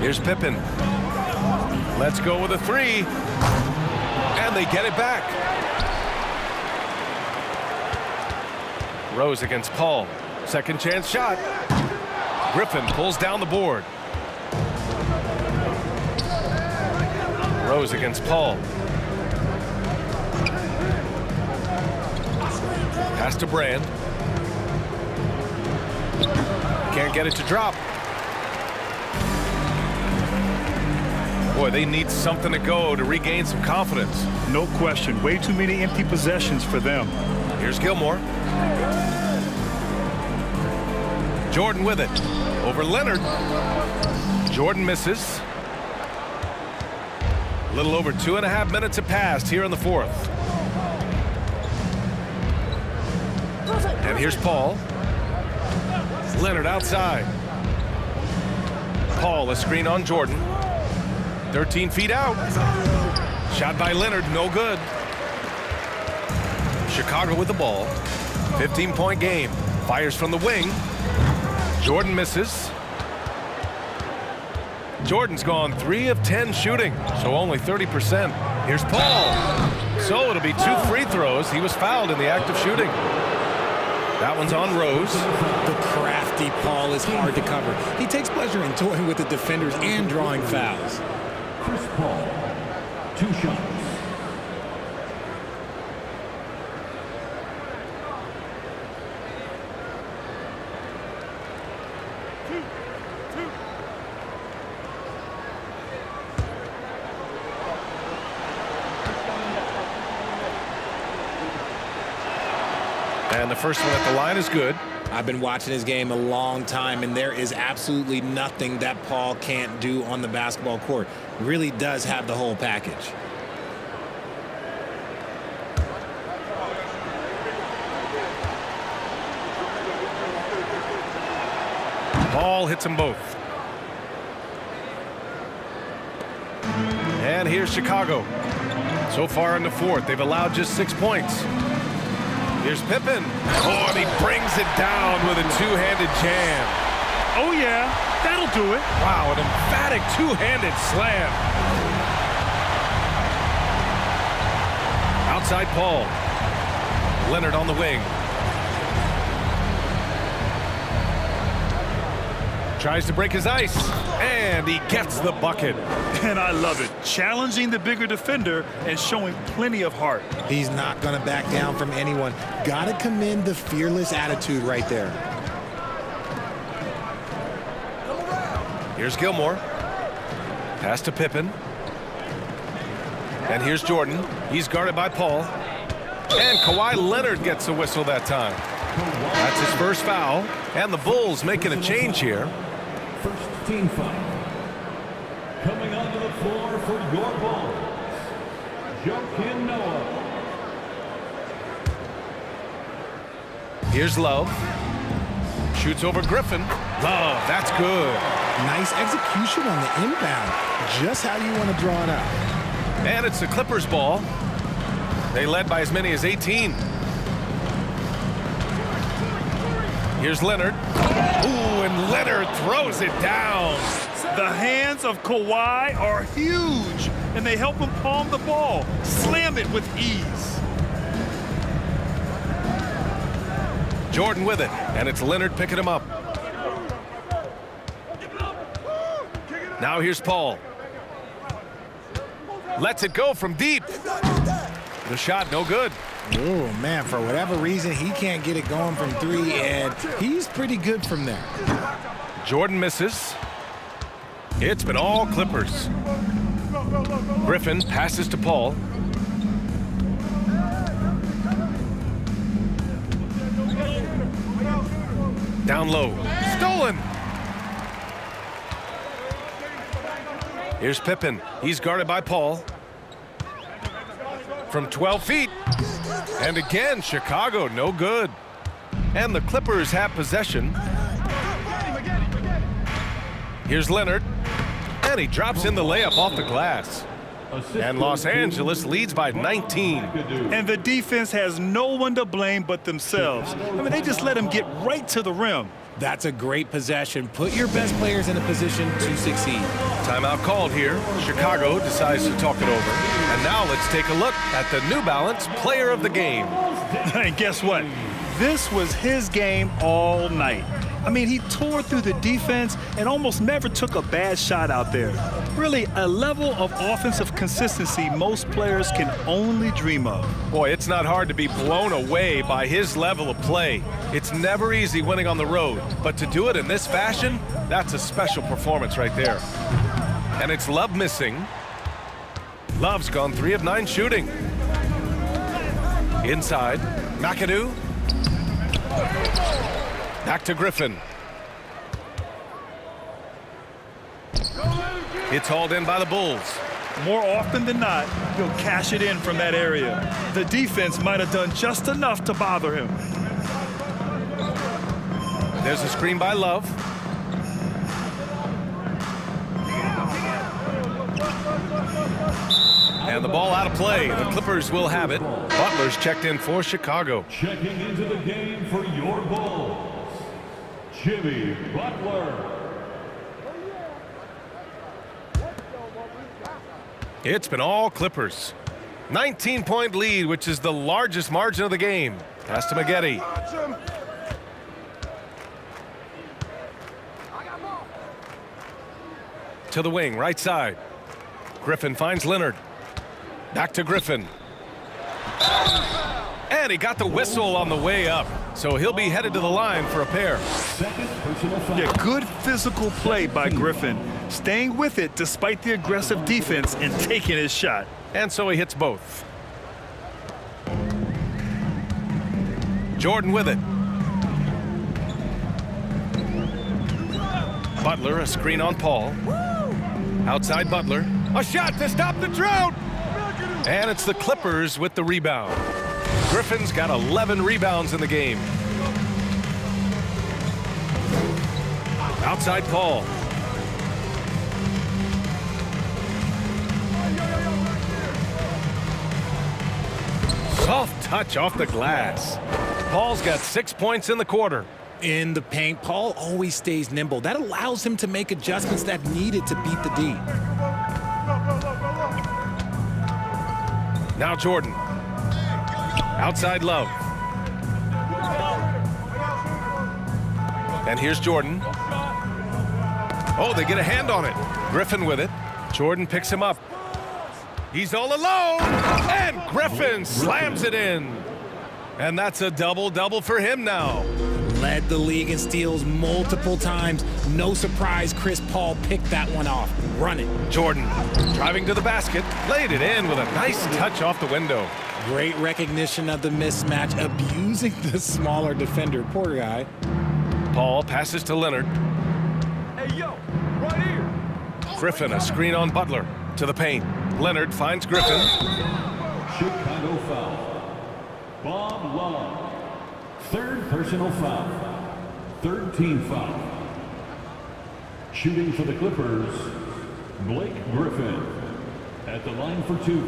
Here's Pippen. Let's go with a 3. And they get it back. Rose against Paul. Second chance shot. Griffin pulls down the board. Rose against Paul. Pass to Brand. Can't get it to drop. Boy, they need something to go to regain some confidence. No question. Way too many empty possessions for them. Here's Gilmore. Jordan with it. Over Leonard. Jordan misses. A little over 2.5 minutes have passed here in the 4th. And here's Paul. Leonard outside. Paul, a screen on Jordan. 13 feet out. Shot by Leonard, no good. Chicago with the ball. 15-point game. Fires from the wing. Jordan misses. Jordan's gone 3 of 10 shooting, so only 30%. Here's Paul. So it'll be 2 free throws. He was fouled in the act of shooting. That one's on Rose. The crafty Paul is hard to cover. He takes pleasure in toying with the defenders and drawing fouls. Chris Paul, 2 shots. And the first one at the line is good. I've been watching his game a long time, and there is absolutely nothing that Paul can't do on the basketball court. Really does have the whole package. Ball hits them both. And here's Chicago. So far in the fourth, they've allowed just 6 points. Here's Pippen. Oh, and he brings it down with a two-handed jam. Oh, yeah, that'll do it. Wow, an emphatic two-handed slam. Outside Paul. Leonard on the wing. Tries to break his ice, and he gets the bucket. And I love it. Challenging the bigger defender and showing plenty of heart. He's not going to back down from anyone. Got to commend the fearless attitude right there. Here's Gilmore. Pass to Pippen. And here's Jordan. He's guarded by Paul. And Kawhi Leonard gets a whistle that time. That's his first foul. And the Bulls making a change here. First team foul. Coming onto the floor for your Bulls, Joakim Noah. Here's Love. Shoots over Griffin. Love, that's good. Nice execution on the inbound. Just how you want to draw it up. And it's the Clippers' ball. They led by as many as 18. Here's Leonard. Ooh, and Leonard throws it down. The hands of Kawhi are huge, and they help him palm the ball, slam it with ease. Jordan with it, and it's Leonard picking him up. Now here's Paul. Lets it go from deep. The shot no good. Oh, man, for whatever reason, he can't get it going from three, and he's pretty good from there. Jordan misses. It's been all Clippers. Griffin passes to Paul. Down low. Stolen. Here's Pippen. He's guarded by Paul. From 12 feet. And again, Chicago, no good. And the Clippers have possession. Here's Leonard. And he drops in the layup off the glass. And Los Angeles leads by 19. And the defense has no one to blame but themselves. I mean, they just let him get right to the rim. That's a great possession. Put your best players in a position to succeed. Timeout called here. Chicago decides to talk it over. And now let's take a look at the New Balance Player of the Game. And guess what? This was his game all night. I mean, he tore through the defense and almost never took a bad shot out there. Really, a level of offensive consistency most players can only dream of. Boy, it's not hard to be blown away by his level of play. It's never easy winning on the road, but to do it in this fashion, that's a special performance right there. And it's Love missing. Love's gone 3 of 9 shooting. Inside, McAdoo. Back to Griffin. It's hauled in by the Bulls. More often than not, he'll cash it in from that area. The defense might have done just enough to bother him. There's a screen by Love. And the ball out of play. The Clippers will have it. Butler's checked in for Chicago. Checking into the game for your Bulls, Jimmy Butler. It's been all Clippers. 19-point lead, which is the largest margin of the game. Pass to Maggette. To the wing, right side. Griffin finds Leonard. Back to Griffin. And he got the whistle on the way up. So he'll be headed to the line for a pair. Second personal foul. Yeah, good physical play by Griffin. Staying with it despite the aggressive defense and taking his shot. And so he hits both. Jordan with it. Butler, a screen on Paul. Outside Butler. A shot to stop the drought. And it's the Clippers with the rebound. Griffin's got 11 rebounds in the game. Outside Paul. Soft touch off the glass. Paul's got 6 points in the quarter. In the paint, Paul always stays nimble. That allows him to make adjustments that needed to beat the D. Now Jordan. Outside Love. And here's Jordan. Oh, they get a hand on it. Griffin with it. Jordan picks him up. He's all alone. And Griffin slams it in. And that's a double-double for him now. Led the league in steals multiple times. No surprise Chris Paul picked that one off. Run it. Jordan driving to the basket. Laid it in with a nice touch off the window. Great recognition of the mismatch, abusing the smaller defender. Poor guy. Paul passes to Leonard. Hey, yo, right here. Griffin, a screen on Butler. To the paint. Leonard finds Griffin. Chicago foul. Bob Love. Third personal foul. Third team foul. Shooting for the Clippers, Blake Griffin. At the line for two.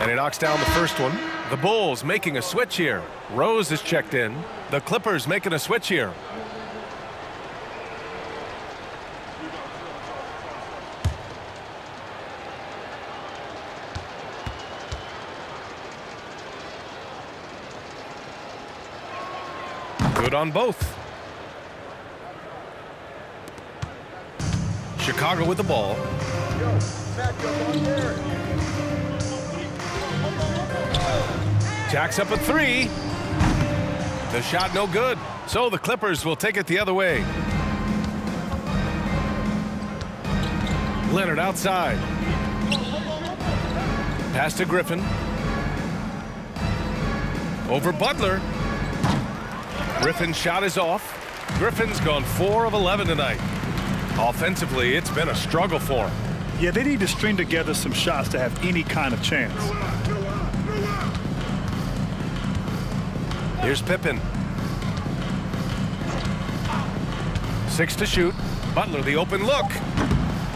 And he knocks down the first one. The Bulls making a switch here. Rose is checked in. The Clippers making a switch here. Good on both. Chicago with the ball. Jacks up a three. The shot no good. So the Clippers will take it the other way. Leonard outside. Pass to Griffin. Over Butler. Griffin's shot is off. Griffin's gone 4 of 11 tonight. Offensively, it's been a struggle for him. Yeah, they need to string together some shots to have any kind of chance. Here's Pippen. 6 to shoot. Butler, the open look.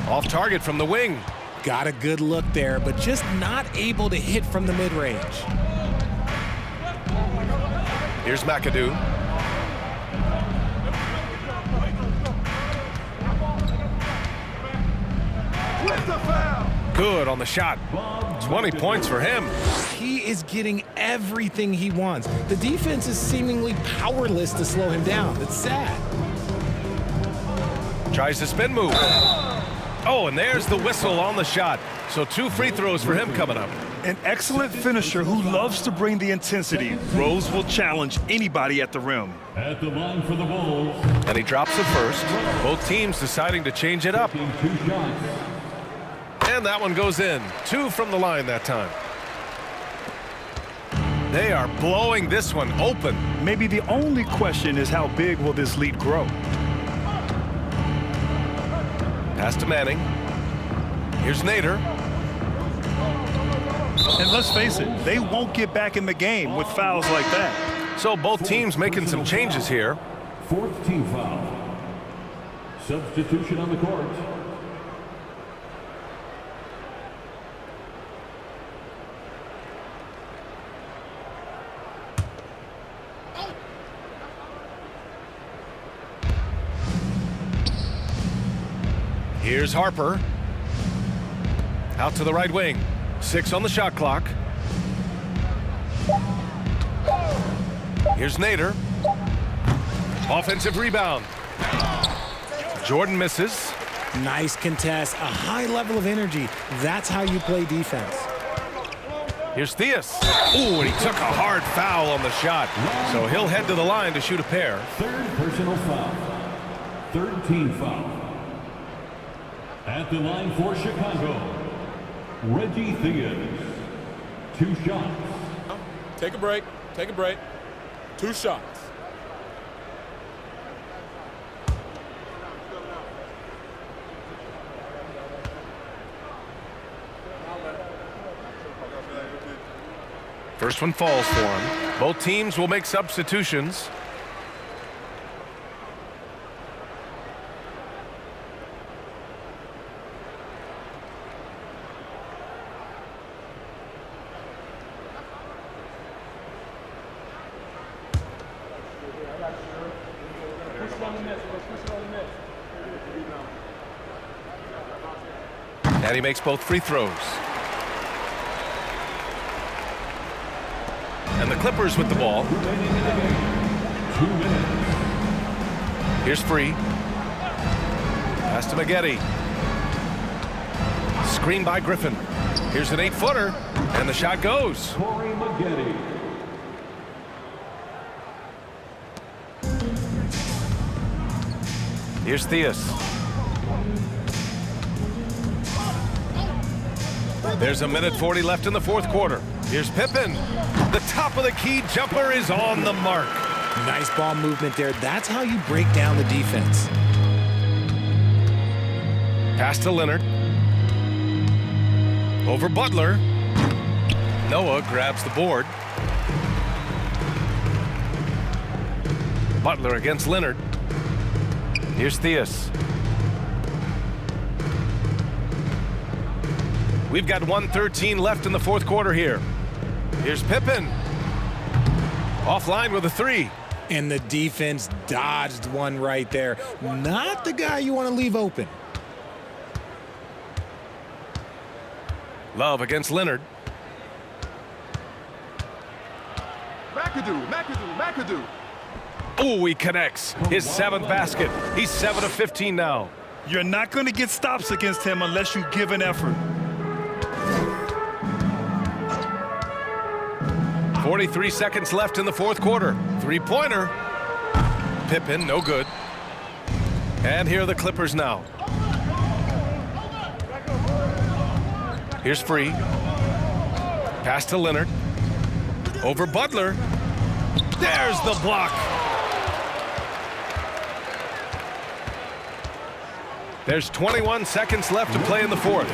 Off target from the wing. Got a good look there, but just not able to hit from the mid-range. Here's McAdoo. Good on the shot. 20 points for him. He is getting everything he wants. The defense is seemingly powerless to slow him down. It's sad. Tries the spin move. Oh, and there's the whistle on the shot. So 2 free throws for him coming up. An excellent finisher who loves to bring the intensity. Rose will challenge anybody at the rim. At the line for the Bulls. And he drops the first. Both teams deciding to change it up. Taking 2 shots. And that one goes in. 2 from the line that time. They are blowing this one open. Maybe the only question is how big will this lead grow? Pass to Manning. Here's Nader. And let's face it, they won't get back in the game with fouls like that. So both teams making some changes here. 4th team foul. Substitution on the court. Here's Harper. Out to the right wing. 6 on the shot clock. Here's Nader. Offensive rebound. Jordan misses. Nice contest, a high level of energy. That's how you play defense. Here's Theus. Ooh, and he took a hard foul on the shot. So he'll head to the line to shoot a pair. Third personal foul. Third team foul. At the line for Chicago, Reggie Theus. 2 shots. Take a break. Take a break. 2 shots. First one falls for him. Both teams will make substitutions. And he makes both free throws. And the Clippers with the ball. 2 minutes. Here's Free. Pass to Maggette. Screen by Griffin. Here's an 8-footer. And the shot goes. Corey Maggette. Here's Theus. There's a minute 40 left in the fourth quarter. Here's Pippen. The top of the key jumper is on the mark. Nice ball movement there. That's how you break down the defense. Pass to Leonard. Over Butler. Noah grabs the board. Butler against Leonard. Here's Theus. We've got 1:13 left in the fourth quarter here. Here's Pippen. Offline with a 3. And the defense dodged one right there. Not the guy you want to leave open. Love against Leonard. McAdoo. Ooh, he connects. His 7th basket. He's 7 of 15 now. You're not going to get stops against him unless you give an effort. 43 seconds left in the fourth quarter. 3-pointer. Pippen, no good. And here are the Clippers now. Here's Free. Pass to Leonard. Over Butler. There's the block. There's 21 seconds left to play in the fourth.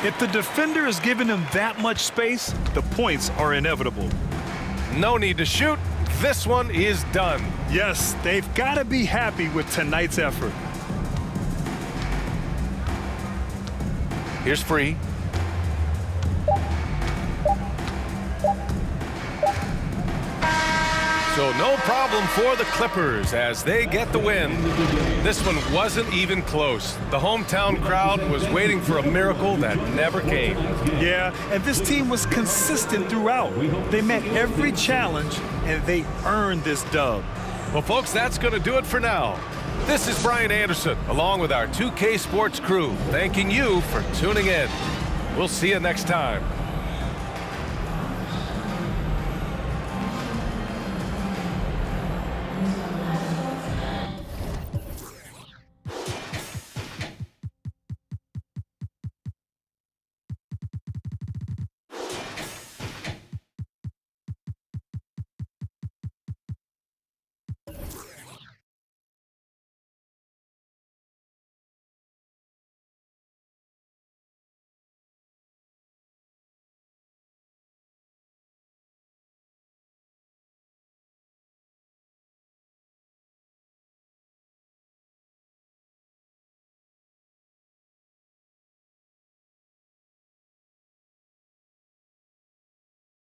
If the defender is giving him that much space, the points are inevitable. No need to shoot. This one is done. Yes, they've got to be happy with tonight's effort. Here's Free. So no problem for the Clippers as they get the win. This one wasn't even close. The hometown crowd was waiting for a miracle that never came. Yeah, and this team was consistent throughout. They met every challenge, and they earned this dub. Well, folks, that's going to do it for now. This is Brian Anderson, along with our 2K Sports crew, thanking you for tuning in. We'll see you next time.